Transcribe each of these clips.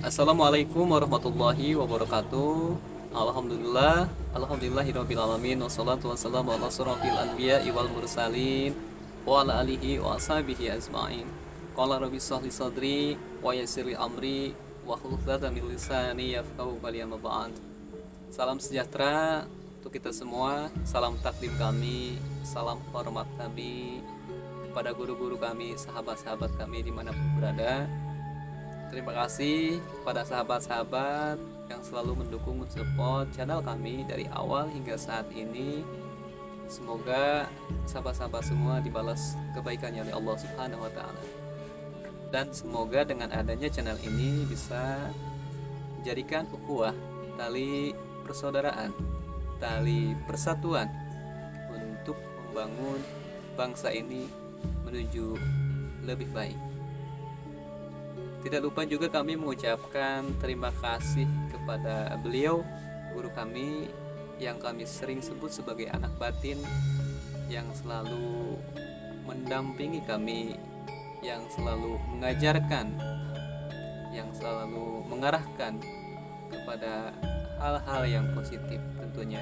Assalamualaikum warahmatullahi wabarakatuh. Alhamdulillahirabbil alamin wassalatu wassalamu ala asrofil anbiya'i wal mursalin wa ala alihi wa ashabihi ajmain. Qala rabbi shrah li sadri wa yassir li amri wa hlul 'uqdatam min lisani yafqahu qawli amma ba'd. Salam sejahtera untuk kita semua, salam takdim kami, salam hormat kami kepada guru-guru kami, sahabat-sahabat kami dimanapun berada. Terima kasih kepada sahabat-sahabat yang selalu mendukung, mensupport channel kami dari awal hingga saat ini. Semoga sahabat-sahabat semua dibalas kebaikannya oleh Allah Subhanahu wa taala. Dan semoga dengan adanya channel ini bisa menjadikan ukhuwah, tali persaudaraan, tali persatuan untuk membangun bangsa ini menuju lebih baik. Tidak lupa juga kami mengucapkan terima kasih kepada beliau, guru kami yang kami sering sebut sebagai anak batin, yang selalu mendampingi kami, yang selalu mengajarkan, yang selalu mengarahkan kepada hal-hal yang positif tentunya.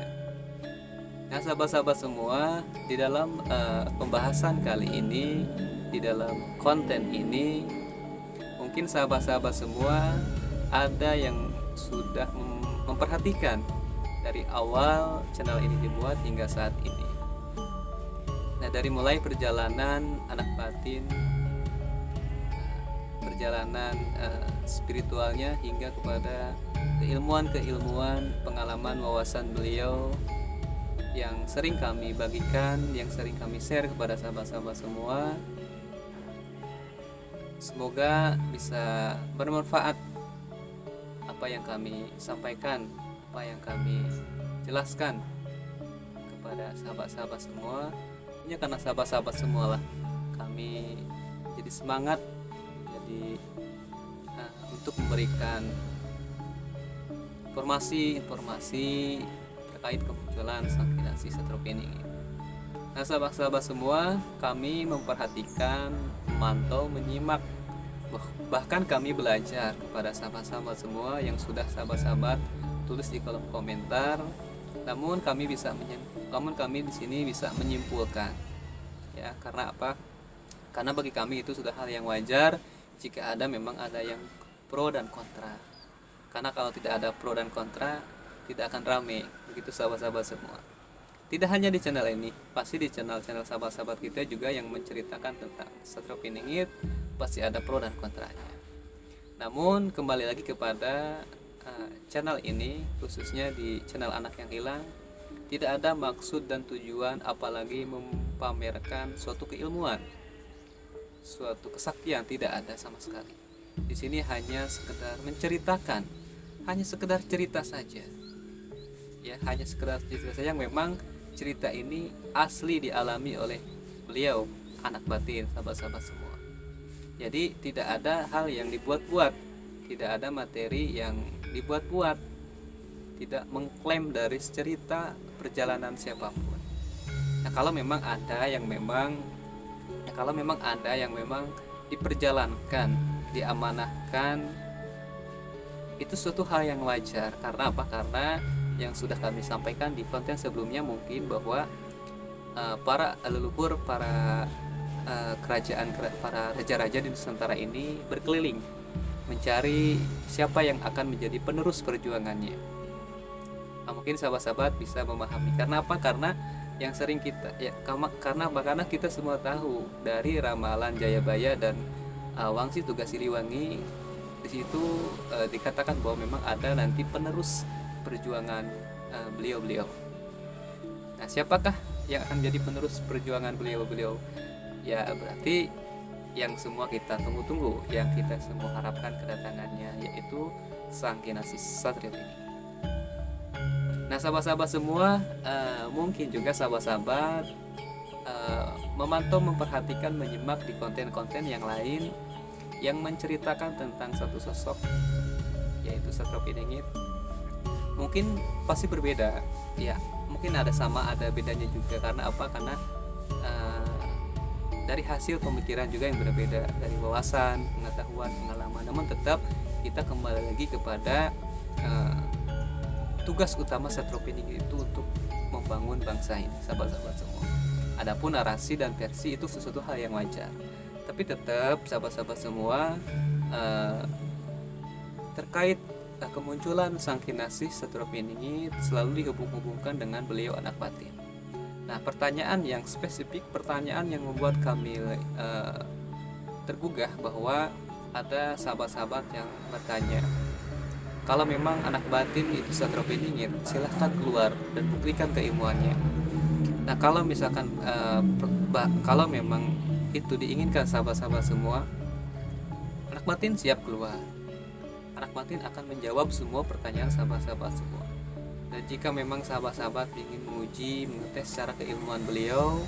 Nah, sahabat-sahabat semua, di dalam pembahasan kali ini, di dalam konten ini, mungkin sahabat-sahabat semua ada yang sudah memperhatikan dari awal channel ini dibuat hingga saat ini. Nah, dari mulai perjalanan anak batin, perjalanan spiritualnya hingga kepada keilmuan-keilmuan, pengalaman, wawasan beliau yang sering kami bagikan, yang sering kami share kepada sahabat-sahabat semua. Semoga bisa bermanfaat apa yang kami sampaikan, apa yang kami jelaskan kepada sahabat-sahabat semua. Ini karena sahabat-sahabat semualah kami jadi semangat, jadi untuk memberikan informasi terkait kemunculan Sakinasi Satropening. Nah, sahabat-sahabat semua, kami memperhatikan, memantau, menyimak, bahkan kami belajar kepada sahabat-sahabat semua yang sudah sahabat-sahabat tulis di kolom komentar. Namun kami di sini bisa menyimpulkan, ya, karena apa? Karena bagi kami itu sudah hal yang wajar jika memang ada yang pro dan kontra. Karena kalau tidak ada pro dan kontra, tidak akan rame, begitu sahabat-sahabat semua. Tidak hanya di channel ini, pasti di channel-channel sahabat-sahabat kita juga yang menceritakan tentang Satropeningit pasti ada pro dan kontranya. Namun kembali lagi kepada channel ini, khususnya di channel Anak yang Hilang, tidak ada maksud dan tujuan apalagi mempamerkan suatu keilmuan, suatu kesaktian, tidak ada sama sekali. Di sini hanya sekedar menceritakan, hanya sekedar cerita saja. Ya, hanya sekedar cerita saja yang memang cerita ini asli dialami oleh beliau, anak batin, sahabat-sahabat semua. Jadi tidak ada hal yang dibuat-buat, tidak ada materi yang dibuat-buat, tidak mengklaim dari cerita perjalanan siapapun. Nah, kalau memang ada yang memang diperjalankan, diamanahkan, itu suatu hal yang wajar. Karena apa? Karena yang sudah kami sampaikan di konten sebelumnya mungkin bahwa para leluhur, para kerajaan, para raja-raja di Nusantara ini berkeliling mencari siapa yang akan menjadi penerus perjuangannya. Nah, mungkin sahabat-sahabat bisa memahami. Karena apa? Karena yang sering kita karena kita semua tahu dari ramalan Jayabaya dan Wangsi Tugas Siliwangi, di situ dikatakan bahwa memang ada nanti penerus perjuangan beliau-beliau. Nah, siapakah yang akan jadi penerus perjuangan beliau-beliau? Ya, berarti yang semua kita tunggu-tunggu, yang kita semua harapkan kedatangannya, yaitu Sakinasi Satropening. Nah, sahabat-sahabat semua, mungkin juga sahabat-sahabat memantau, memperhatikan, menyimak di konten-konten yang lain yang menceritakan tentang satu sosok, yaitu Satropeningit. Mungkin pasti berbeda, ya, mungkin ada sama, ada bedanya juga. Karena apa? Karena dari hasil pemikiran juga yang berbeda, dari wawasan, pengetahuan, pengalaman. Namun tetap kita kembali lagi kepada tugas utama Satropiningit itu untuk membangun bangsa ini, sahabat-sahabat semua. Adapun narasi dan versi itu sesuatu hal yang wajar, tapi tetap sahabat-sahabat semua, terkait kemunculan sang kinasih Satropiningit selalu dihubung-hubungkan dengan beliau anak batin. Nah, pertanyaan yang spesifik, pertanyaan yang membuat kami tergugah bahwa ada sahabat-sahabat yang bertanya, kalau memang anak batin itu Satropiningit, silahkan keluar dan buktikan keilmuannya. Nah, kalau misalkan kalau memang itu diinginkan sahabat-sahabat semua, anak batin siap keluar. Anak batin akan menjawab semua pertanyaan sahabat-sahabat semua. Dan jika memang sahabat-sahabat ingin menguji, mengetes secara keilmuan beliau,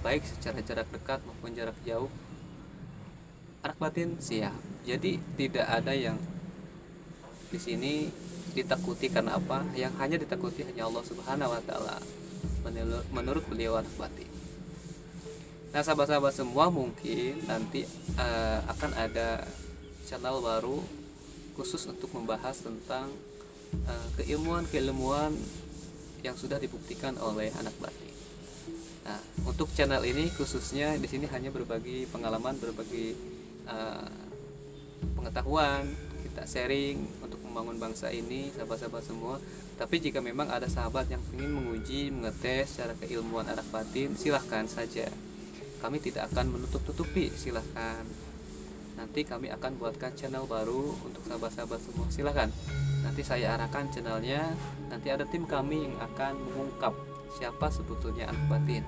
baik secara jarak dekat maupun jarak jauh, anak batin siap. Jadi tidak ada yang di sini ditakuti karena apa? Yang hanya ditakuti hanya Allah Subhanahu wa taala menurut beliau anak batin. Nah, sahabat-sahabat semua, mungkin nanti akan ada channel baru khusus untuk membahas tentang keilmuan yang sudah dibuktikan oleh anak batin. Nah, untuk channel ini khususnya di sini hanya berbagi pengalaman, berbagi pengetahuan, kita sharing untuk membangun bangsa ini, sahabat-sahabat semua. Tapi jika memang ada sahabat yang ingin menguji, mengetes secara keilmuan anak batin, silahkan saja. Kami tidak akan menutup-tutupi, silahkan. Nanti kami akan buatkan channel baru untuk sahabat-sahabat semua, silahkan. Nanti saya arahkan channelnya, nanti ada tim kami yang akan mengungkap siapa sebetulnya anak batin.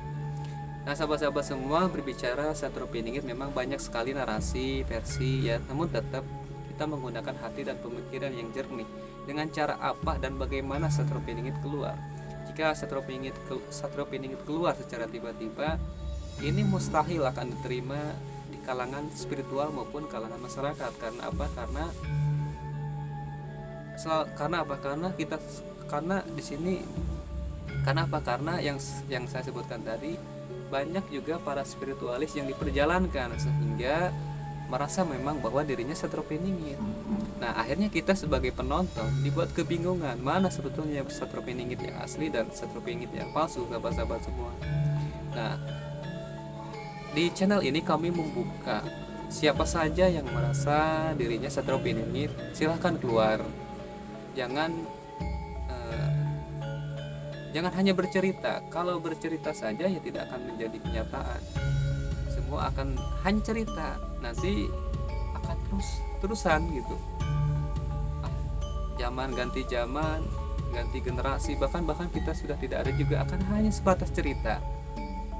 Nah, sahabat-sahabat semua, berbicara Satropiningit memang banyak sekali narasi, versi ya, namun tetap kita menggunakan hati dan pemikiran yang jernih. Dengan cara apa dan bagaimana Satropiningit keluar? Jika Satropiningit keluar secara tiba-tiba, ini mustahil akan diterima di kalangan spiritual maupun kalangan masyarakat. Karena apa? Karena di sini karena apa? Karena yang saya sebutkan tadi, banyak juga para spiritualis yang diperjalankan sehingga merasa memang bahwa dirinya Satropiningit. Nah, akhirnya kita sebagai penonton dibuat kebingungan mana sebetulnya Satropiningit yang asli dan Satropiningit yang palsu, sahabat-sahabat semua. Nah, di channel ini kami membuka siapa saja yang merasa dirinya Satropiningit, silahkan keluar. Jangan hanya bercerita. Kalau bercerita saja ya tidak akan menjadi kenyataan. Semua akan hanya cerita, nanti akan terusan gitu. Zaman ganti zaman, ganti generasi, bahkan kita sudah tidak ada juga, akan hanya sebatas cerita.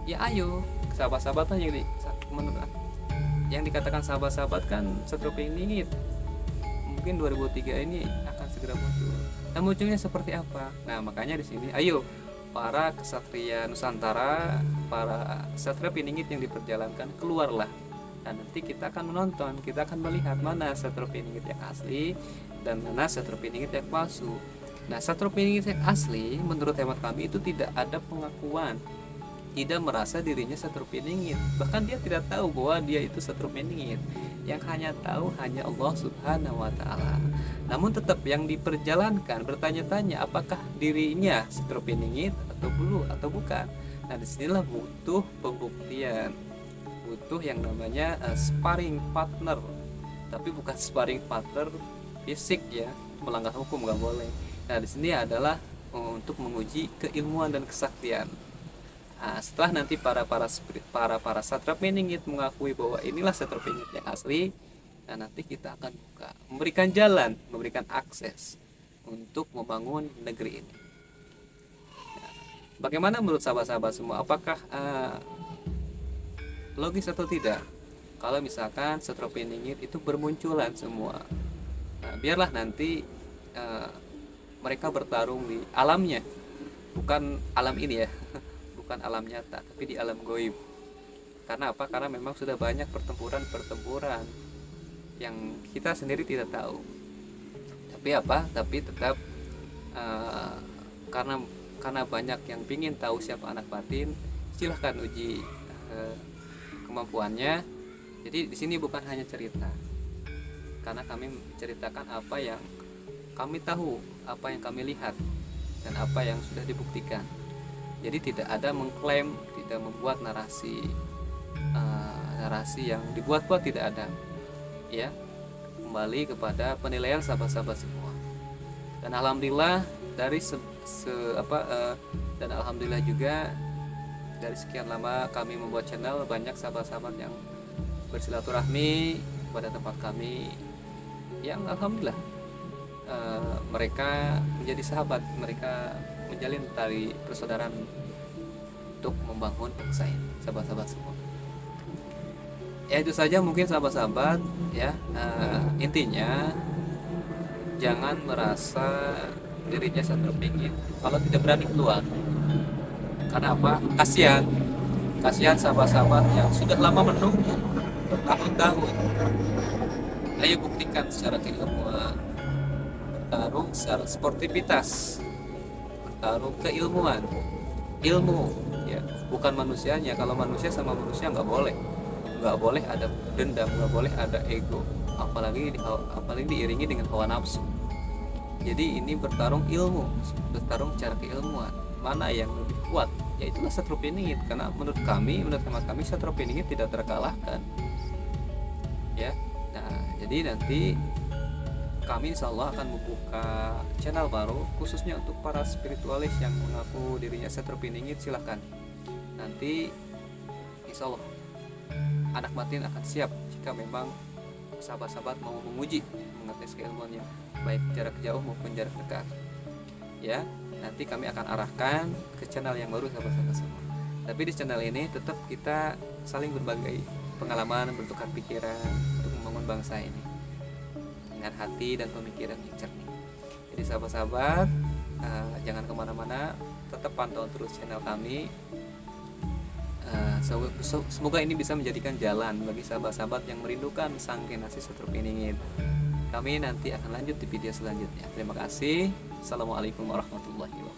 Ya ayo, sahabat-sahabat yang dikatakan sahabat-sahabat kan Satropiningit mungkin 2003 ini akan segera muncul. Nah, munculnya seperti apa? Nah, makanya di sini ayo para kesatria Nusantara, para Satropiningit yang diperjalankan, keluarlah. Nah, nanti kita akan menonton, kita akan melihat mana Satropiningit yang asli dan mana Satropiningit yang palsu. Nah, Satropiningit yang asli menurut hemat kami itu tidak ada pengakuan, tidak merasa dirinya Satropiningit, bahkan dia tidak tahu bahwa dia itu Satropiningit. Yang hanya tahu hanya Allah Subhanahu wa taala. Namun tetap yang diperjalankan bertanya-tanya apakah dirinya Satropiningit atau bukan. Nah, disinilah butuh pembuktian, butuh yang namanya sparring partner, tapi bukan sparring partner fisik ya, melanggar hukum nggak boleh. Nah, di sini adalah untuk menguji keilmuan dan kesaktian. Nah, setelah nanti para Satropiningit mengakui bahwa inilah Satropiningit yang asli, nah nanti kita akan memberikan jalan, memberikan akses untuk membangun negeri ini. Nah, bagaimana menurut sahabat-sahabat semua? Apakah logis atau tidak kalau misalkan Satropiningit itu bermunculan semua? Nah, biarlah nanti mereka bertarung di alamnya, bukan alam ini ya, bukan alam nyata, tapi di alam goib. Karena apa? Karena memang sudah banyak pertempuran yang kita sendiri tidak tahu. Tapi tetap karena banyak yang ingin tahu siapa anak batin, silahkan uji kemampuannya. Jadi di sini bukan hanya cerita. karena kami menceritakan apa yang kami tahu, apa yang kami lihat, dan apa yang sudah dibuktikan. Jadi tidak ada mengklaim, tidak membuat narasi yang dibuat-buat, tidak ada. Ya, kembali kepada penilaian sahabat-sahabat semua. Dan alhamdulillah dari dan alhamdulillah juga dari sekian lama kami membuat channel, banyak sahabat-sahabat yang bersilaturahmi pada tempat kami, yang alhamdulillah mereka menjadi sahabat, mereka menjalin tali persaudaraan untuk membangun bangsa ini, sahabat-sahabat semua. Ya itu saja mungkin sahabat-sahabat ya. Intinya jangan merasa dirinya sangat terpingin kalau tidak berani keluar. Karena apa? Kasihan sahabat-sahabat yang sudah lama menunggu bertahun-tahun. Ayo buktikan secara keilmuan, bertarung secara sportivitas, bertarung keilmuan, ilmu ya, bukan manusianya. Kalau manusia sama manusia nggak boleh ada dendam, nggak boleh ada ego, apalagi diiringi dengan hawa nafsu. Jadi ini bertarung ilmu, bertarung secara keilmuan. Mana yang lebih kuat? Ya itulah Satropiningit. Karena menurut hemat kami Satropiningit tidak terkalahkan. Ya, nah jadi nanti kami insya Allah akan membuka channel baru khususnya untuk para spiritualis yang mengaku dirinya Satropiningit. Silahkan. Nanti insya Allah anak batin akan siap jika memang sahabat-sahabat mau menguji, mengetes keilmuannya, baik jarak jauh maupun jarak dekat. Ya, nanti kami akan arahkan ke channel yang baru sahabat-sahabat semua. Tapi di channel ini tetap kita saling berbagi pengalaman, bertukar pikiran untuk membangun bangsa ini dengan hati dan pemikiran yang jernih. Jadi sahabat-sahabat, jangan kemana-mana, tetap pantau terus channel kami. Semoga ini bisa menjadikan jalan bagi sahabat-sahabat yang merindukan sang generasi Satropiningit. Kami nanti akan lanjut di video selanjutnya. Terima kasih. Assalamualaikum warahmatullahi wabarakatuh.